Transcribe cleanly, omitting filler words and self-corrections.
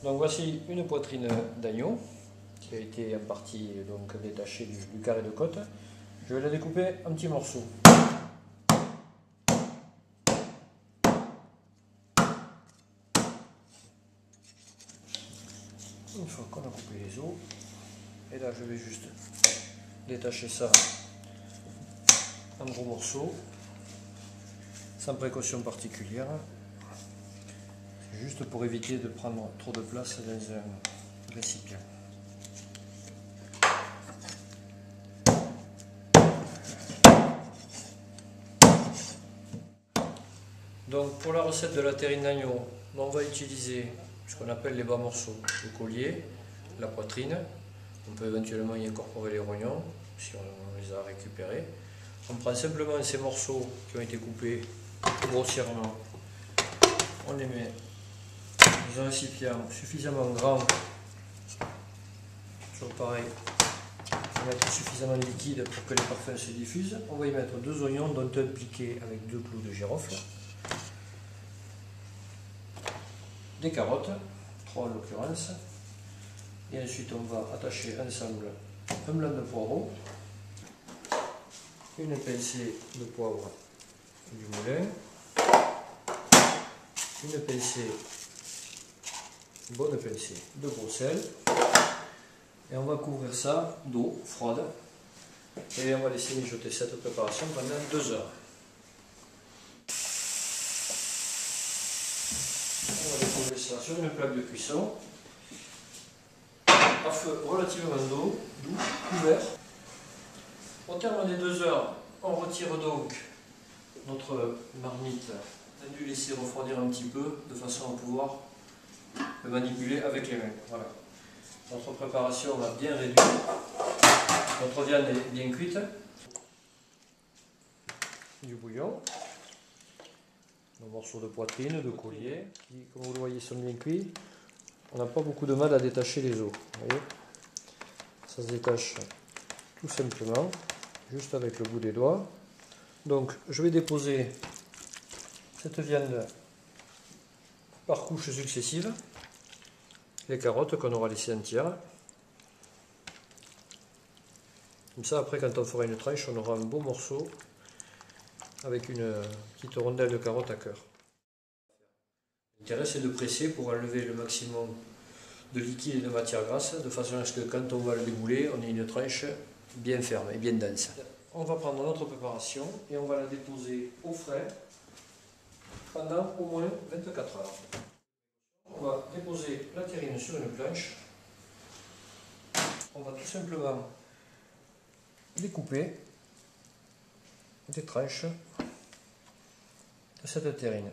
Donc voici une poitrine d'agneau qui a été en partie donc détachée du carré de côte. Je vais la découper en petits morceaux. Une fois qu'on a coupé les os, et là je vais juste détacher ça en gros morceaux, sans précaution particulière. C'est juste pour éviter de prendre trop de place dans un récipient. Donc pour la recette de la terrine d'agneau, on va utiliser ce qu'on appelle les bas morceaux, le collier, la poitrine. On peut éventuellement y incorporer les rognons si on les a récupérés. On prend simplement ces morceaux qui ont été coupés grossièrement, on les met dans un récipient suffisamment grand, toujours pareil, on va mettre suffisamment de liquide pour que les parfums se diffusent. On va y mettre 2 oignons, dont un piqué avec 2 clous de girofle, des carottes, 3 en l'occurrence, et ensuite on va attacher ensemble un blanc de poireau, une pincée de poivre du moulin, une bonne pincée de gros sel, et on va couvrir ça d'eau froide et on va laisser mijoter cette préparation pendant 2 heures. On va déposer ça sur une plaque de cuisson à feu relativement doux, couvert. Au terme des 2 heures, on retire donc notre marmite. On a dû laisser refroidir un petit peu de façon à pouvoir le manipuler avec les mains. Voilà. Notre préparation a bien réduit. Notre viande est bien cuite. Du bouillon. Nos morceaux de poitrine, de collier, qui, comme vous le voyez, sont bien cuits. On n'a pas beaucoup de mal à détacher les os. Vous voyez, ça se détache tout simplement, juste avec le bout des doigts. Donc, je vais déposer cette viande par couches successives. Les carottes qu'on aura laissées entières. Comme ça, après, quand on fera une tranche, on aura un beau morceau avec une petite rondelle de carotte à cœur. L'intérêt, c'est de presser pour enlever le maximum de liquide et de matière grasse, de façon à ce que quand on va le débouler, on ait une tranche bien ferme et bien dense. On va prendre notre préparation et on va la déposer au frais pendant au moins 24 heures. On va déposer la terrine sur une planche. On va tout simplement découper des tranches de cette terrine.